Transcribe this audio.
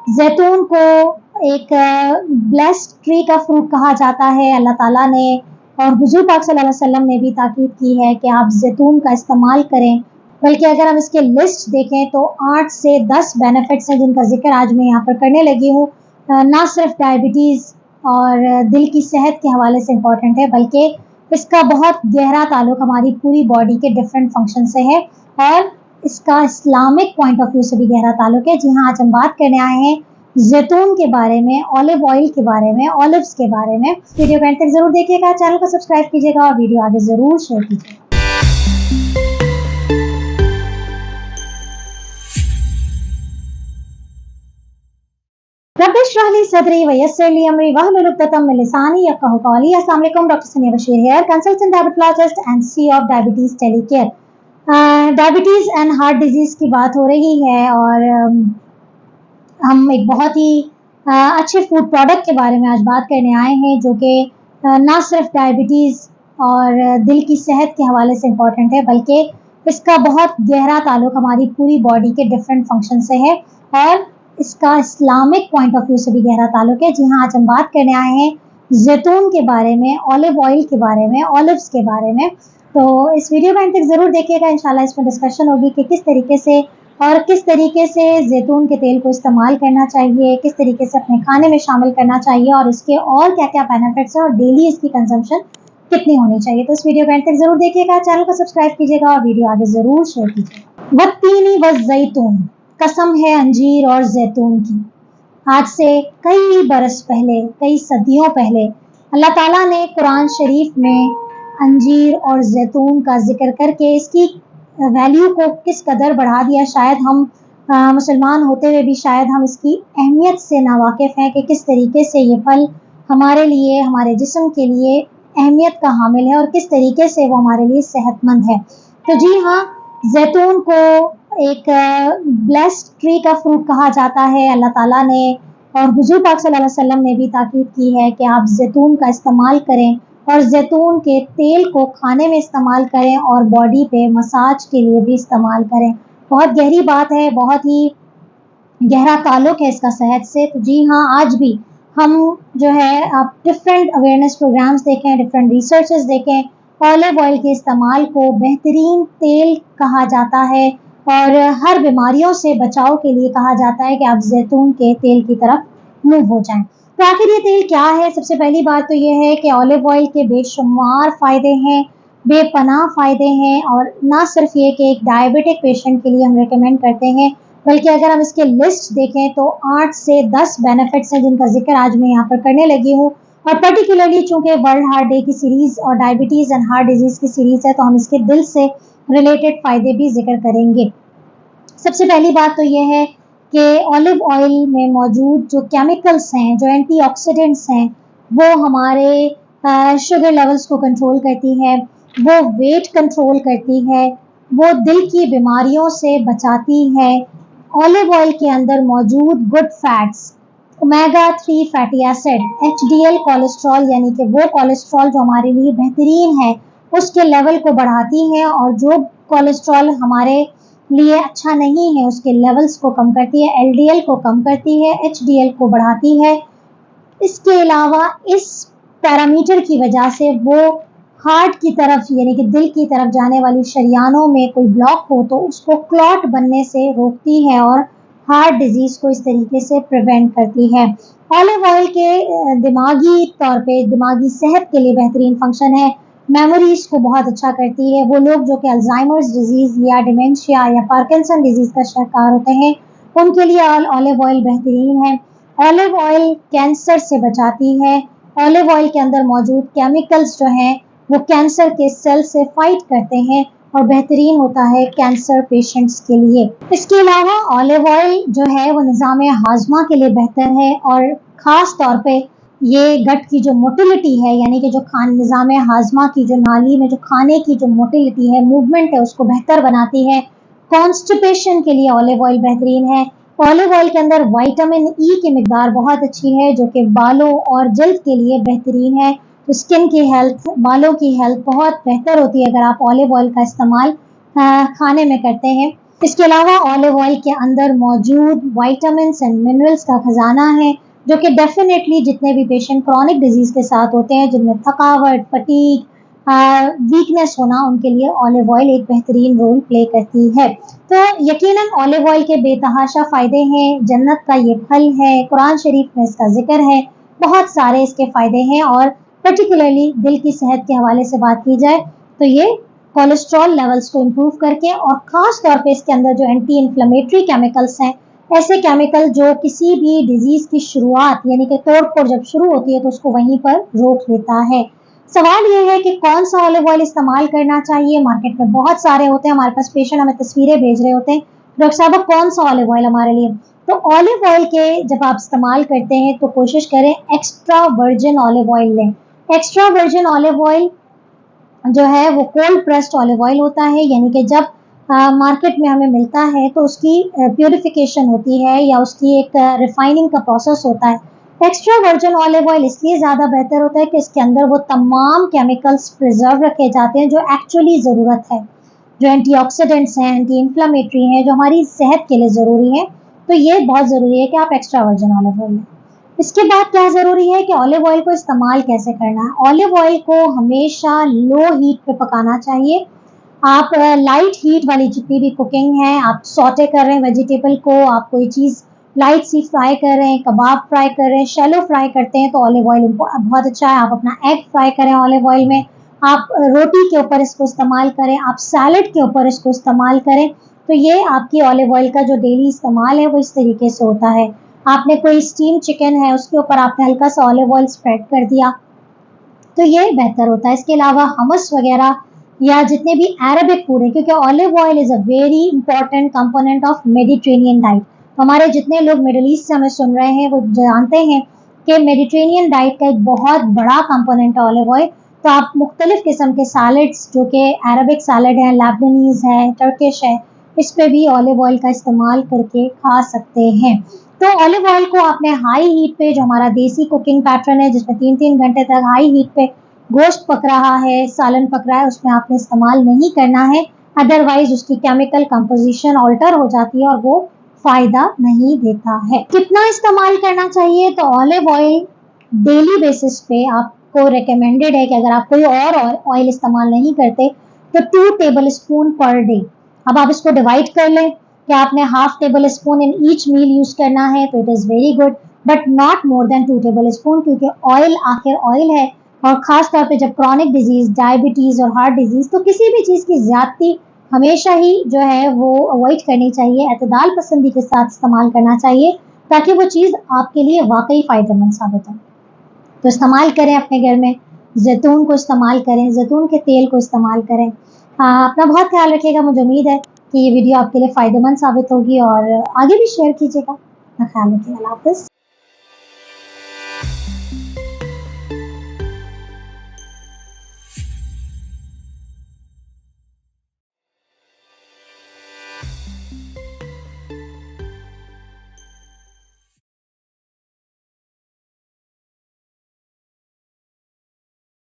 जैतून को एक ब्लेस्ड ट्री का फ्रूट कहा जाता है। अल्लाह ताला ने और हुजूर पाक सल्लल्लाहु अलैहि वसल्लम ने भी ताकीद की है कि आप जैतून का इस्तेमाल करें। बल्कि अगर हम इसके लिस्ट देखें तो 8 से 10 बेनिफिट्स हैं जिनका जिक्र आज मैं यहाँ पर करने लगी हूँ। ना सिर्फ डायबिटीज़ और दिल की सेहत के हवाले से इम्पॉर्टेंट है, बल्कि इसका बहुत गहरा ताल्लुक हमारी पूरी बॉडी के डिफरेंट फंक्शन से है और इसका इस्लामिक पॉइंट ऑफ व्यू से भी गहरा ताल्लुक है। जी हाँ, आज हम बात करने आए हैं जैतून के बारे में, ऑलिव ऑयल के बारे में, ऑलिव्स के बारे में। वीडियो को एंड तक जरूर देखिएगा, चैनल को सब्सक्राइब कीजिएगा और वीडियो आगे जरूर शेयर कीजिएगा। सदरी वयस्सरली अमरी वहलुल उक़दतम मिन लिसानी यफ़क़हू क़ौली। अस्सलाम वालेकुम, डॉक्टर सनिया Bashir here, consultant diabetologist and CEO of diabetes टेलीकेयर। Diabetes and heart disease की बात हो रही है और हम एक बहुत ही अच्छे फूड प्रोडक्ट के बारे में आज बात करने आए हैं जो कि ना सिर्फ डायबिटीज़ और दिल की सेहत के हवाले से इम्पॉर्टेंट है, बल्कि इसका बहुत गहरा ताल्लुक हमारी पूरी बॉडी के डिफरेंट फंक्शन से है और इसका इस्लामिक पॉइंट ऑफ व्यू से भी गहरा ताल्लुक है। जी हाँ, आज हम बात करने आए हैं जैतून के बारे में, ऑलिव ऑयल के बारे में, ऑलिव्स के बारे में। तो इस वीडियो में अंत तक ज़रूर देखिएगा, इंशाल्लाह इसमें डिस्कशन होगी कि किस तरीके से जैतून के तेल को इस्तेमाल करना चाहिए, किस तरीके से अपने खाने में शामिल करना चाहिए और इसके और क्या क्या बेनिफिट्स हैं और डेली इसकी कंजम्पशन कितनी होनी चाहिए। तो इस वीडियो को अंत तक ज़रूर देखिएगा, चैनल को सब्सक्राइब कीजिएगा और वीडियो आगे ज़रूर शेयर कीजिएगा। वत्तीनी व ज़ैतून, कसम है अंजीर और जैतून की। आज से कई बरस पहले, कई सदियों पहले अल्लाह ताला ने कुरान शरीफ में अंजीर और जैतून का जिक्र करके इसकी वैल्यू को किस कदर बढ़ा दिया। शायद हम मुसलमान होते हुए भी शायद हम इसकी अहमियत से नावाकिफ़ हैं कि किस तरीके से ये फल हमारे लिए, हमारे जिस्म के लिए अहमियत का हामिल है और किस तरीके से वो हमारे लिए सेहतमंद है। तो जी हाँ, जैतून को एक ब्लेस्ड ट्री का फ्रूट कहा जाता है। अल्लाह ताला ने और हुजूर पाक सल्लल्लाहु अलैहि वसल्लम ने भी ताकीद की है कि आप जैतून का इस्तेमाल करें और जैतून के तेल को खाने में इस्तेमाल करें और बॉडी पे मसाज के लिए भी इस्तेमाल करें। बहुत गहरी बात है, बहुत ही गहरा ताल्लुक है इसका सेहत से। तो जी हाँ, आज भी हम जो है आप डिफरेंट अवेयरनेस प्रोग्राम्स देखें, डिफरेंट रिसर्चेस देखें, ऑलिव ऑयल के इस्तेमाल को बेहतरीन तेल कहा जाता है और हर बीमारियों से बचाव के लिए कहा जाता है कि आप जैतून के तेल की तरफ मूव हो जाएं। तो आखिर ये तेल क्या है? सबसे पहली बात तो ये है कि ऑलिव ऑयल के बेशुमार फ़ायदे हैं, बेपनाह फ़ायदे हैं और ना सिर्फ ये कि एक डायबिटिक पेशेंट के लिए हम रिकमेंड करते हैं, बल्कि अगर हम इसके लिस्ट देखें तो 8 से 10 बेनिफिट्स हैं जिनका जिक्र आज मैं यहाँ पर करने लगी हूँ। और पर्टिकुलरली चूँकि वर्ल्ड हार्ट डे की सीरीज़ और डायबिटीज़ एंड हार्ट डिजीज़ की सीरीज़ है, तो हम इसके दिल से रिलेटेड फ़ायदे भी जिक्र करेंगे। सबसे पहली बात तो ये है कि ऑलिव ऑयल में मौजूद जो केमिकल्स हैं, जो एंटीऑक्सीडेंट्स हैं, वो हमारे शुगर लेवल्स को कंट्रोल करती है, वो वेट कंट्रोल करती है, वो दिल की बीमारियों से बचाती है। ऑलिव ऑयल के अंदर मौजूद good fats, omega 3 fatty acid, HDL cholesterol यानी कि वो कोलेस्ट्रॉल जो हमारे लिए बेहतरीन है, उसके लेवल को बढ़ाती हैं और जो कोलेस्ट्रॉल हमारे लिए अच्छा नहीं है उसके लेवल्स को कम करती है, LDL को कम करती है, HDL को बढ़ाती है। इसके अलावा इस पैरामीटर की वजह से वो हार्ट की तरफ यानी कि दिल की तरफ जाने वाली शरियानों में कोई ब्लॉक हो तो उसको क्लॉट बनने से रोकती है और हार्ट डिजीज़ को इस तरीके से प्रिवेंट करती है। ऑलिव ऑयल के दिमागी तौर पे, दिमागी सेहत के लिए बेहतरीन फंक्शन है, मेमोरीज को बहुत अच्छा करती है। वो लोग जो कि अल्जाइमर्स डिजीज़ या डिमेंशिया या पार्किंसन डिजीज़ का शिकार होते हैं, उनके लिए ऑलिव ऑयल बेहतरीन है। ऑलिव ऑयल कैंसर से बचाती है। ऑलिव ऑयल के अंदर मौजूद केमिकल्स जो हैं वो कैंसर के सेल से फाइट करते हैं और बेहतरीन होता है कैंसर पेशेंट्स के लिए। इसके अलावा ऑलिव ऑयल जो है वो निज़ाम हाजमा के लिए बेहतर है और ख़ास तौर पे ये गट की जो मोटिलिटी है यानी कि जो निज़ाम हाजमा की जो नाली में जो खाने की जो मोटिलिटी है, मूवमेंट है, उसको बेहतर बनाती है। कॉन्स्टिपेशन के लिए ऑलिव ऑयल बेहतरीन है। ऑलिव ऑयल के अंदर विटामिन ई की मिकदार बहुत अच्छी है जो कि बालों और जल्द के लिए बेहतरीन है। तो स्किन की हेल्थ, बालों की हेल्थ बहुत बेहतर होती है अगर आप ऑलिव ऑयल का इस्तेमाल खाने में करते हैं। इसके अलावा ऑलिव ऑयल के अंदर मौजूद विटामिन्स एंड मिनरल्स का खजाना है, जो कि डेफिनेटली जितने भी पेशेंट क्रॉनिक डिजीज के साथ होते हैं, जिनमें थकावट, फटीग, वीकनेस होना, उनके लिए ऑलिव ऑयल एक बेहतरीन रोल प्ले करती है। तो यकीनन ऑलिव ऑयल के बेतहाशा फ़ायदे हैं, जन्नत का ये फल है, कुरान शरीफ में इसका जिक्र है, बहुत सारे इसके फ़ायदे हैं। और पर्टिकुलरली दिल की सेहत के हवाले से बात की जाए तो ये कोलेस्ट्रॉल लेवल्स को इम्प्रूव करके, और ख़ास तौर पे इसके अंदर जो एंटी इन्फ्लेमेटरी केमिकल्स हैं, ऐसे केमिकल जो किसी भी डिजीज़ की शुरुआत यानी कि तोड़-फोड़ जब शुरू होती है तो उसको वहीं पर रोक लेता है। सवाल ये है कि कौन सा ऑलिव ऑयल इस्तेमाल करना चाहिए। मार्केट में बहुत सारे होते हैं, हमारे पास पेशेंट हमें तस्वीरें भेज रहे होते हैं, डॉक्टर साहब कौन सा ऑलिव ऑयल हमारे लिए। तो ऑलिव ऑयल के जब आप इस्तेमाल करते हैं तो कोशिश करें एक्स्ट्रा वर्जिन ऑलिव ऑयल लें। एक्स्ट्रा वर्जिन ऑलिव ऑयल जो है वो कोल्ड प्रेस्ड ऑलिव ऑयल होता है, यानी कि जब मार्केट में हमें मिलता है तो उसकी प्योरिफिकेशन होती है या उसकी एक रिफाइनिंग का प्रोसेस होता है। एक्स्ट्रा वर्जिन ऑलिव ऑयल इसलिए ज़्यादा बेहतर होता है कि इसके अंदर वो तमाम केमिकल्स प्रिजर्व रखे जाते हैं जो एक्चुअली ज़रूरत है, जो एंटीऑक्सीडेंट्स हैं, एंटी इन्फ्लेमेटरी हैं, जो हमारी सेहत के लिए ज़रूरी है। तो ये बहुत ज़रूरी है कि आप एक्स्ट्रा वर्जिन ऑलिव ऑयल लें। इसके बाद क्या ज़रूरी है कि ऑलिव ऑयल को इस्तेमाल कैसे करना है। ऑलिव ऑयल को हमेशा लो हीट पे पकाना चाहिए। आप लाइट हीट वाली जितनी भी कुकिंग है, आप सौटे कर रहे हैं वेजिटेबल को, आप कोई चीज़ लाइट सी फ्राई कर रहे हैं, कबाब फ्राई कर रहे हैं, शैलो फ्राई करते हैं तो ऑलिव ऑयल बहुत अच्छा है। आप अपना एग फ्राई करें ऑलिव ऑयल में, आप रोटी के ऊपर इसको इस्तेमाल करें, आप सैलड के ऊपर इसको इस्तेमाल करें। तो ये आपकी ऑलिव ऑयल का जो डेली इस्तेमाल है वो इस तरीके से होता है। आपने कोई स्टीम चिकन है उसके ऊपर आपने हल्का सा ऑलिव ऑयल स्प्रेड कर दिया तो ये बेहतर होता है। इसके अलावा हमस वगैरह या जितने भी अरबिक फूड है, क्योंकि olive oil is a very important component of Mediterranean diet. हमारे जितने लोग मिडल ईस्ट से हमें सुन रहे हैं वो जानते हैं कि मेडिटेरेनियन डाइट का एक बहुत बड़ा कंपोनेंट है ऑलिव ऑयल। तो आप मुख्तलिफ किस्म के सैलड्स, जो कि अरबिक सैलड है, लेबनानीज है, टर्किश है, इस पे भी ऑलिव ऑयल का इस्तेमाल करके खा सकते हैं। तो ऑलिव ऑयल को आपने हाई हीट पे, जो हमारा देसी कुकिंग पैटर्न है जिसमें 3-3 घंटे तक हाई हीट पे गोश्त पक रहा है, सालन पक रहा है, उसमें आपने इस्तेमाल नहीं करना है। अदरवाइज उसकी केमिकल कंपोजिशन ऑल्टर हो जाती है और वो फ़ायदा नहीं देता है। कितना इस्तेमाल करना चाहिए? तो ऑलिव ऑयल डेली बेसिस पे आपको रिकमेंडेड है कि अगर आप कोई और ऑयल इस्तेमाल नहीं करते तो 2 टेबल स्पून पर डे। अब आप इसको डिवाइड कर लें कि आपने half tablespoon in each meal use करना है तो it is very good, but not more than 2 tablespoon, क्योंकि ऑयल आखिर ऑयल है। और ख़ास तौर पे जब क्रॉनिक डिजीज़, डायबिटीज़ और हार्ट डिजीज़, तो किसी भी चीज़ की ज़्यादती हमेशा ही जो है वो अवॉइड करनी चाहिए, एतदाल पसंदी के साथ इस्तेमाल करना चाहिए ताकि वो चीज़ आपके लिए वाक़ई फ़ायदेमंद साबित हो। तो इस्तेमाल करें अपने घर में, ज़ैतून को इस्तेमाल करें, ज़ैतून के तेल को इस्तेमाल करें। अपना बहुत ख्याल रखिएगा। मुझे उम्मीद है कि ये वीडियो आपके लिए फ़ायदेमंद साबित होगी और आगे भी शेयर कीजिएगा। अपना ख्याल रखिए। अल्लाह हाफ़िज़।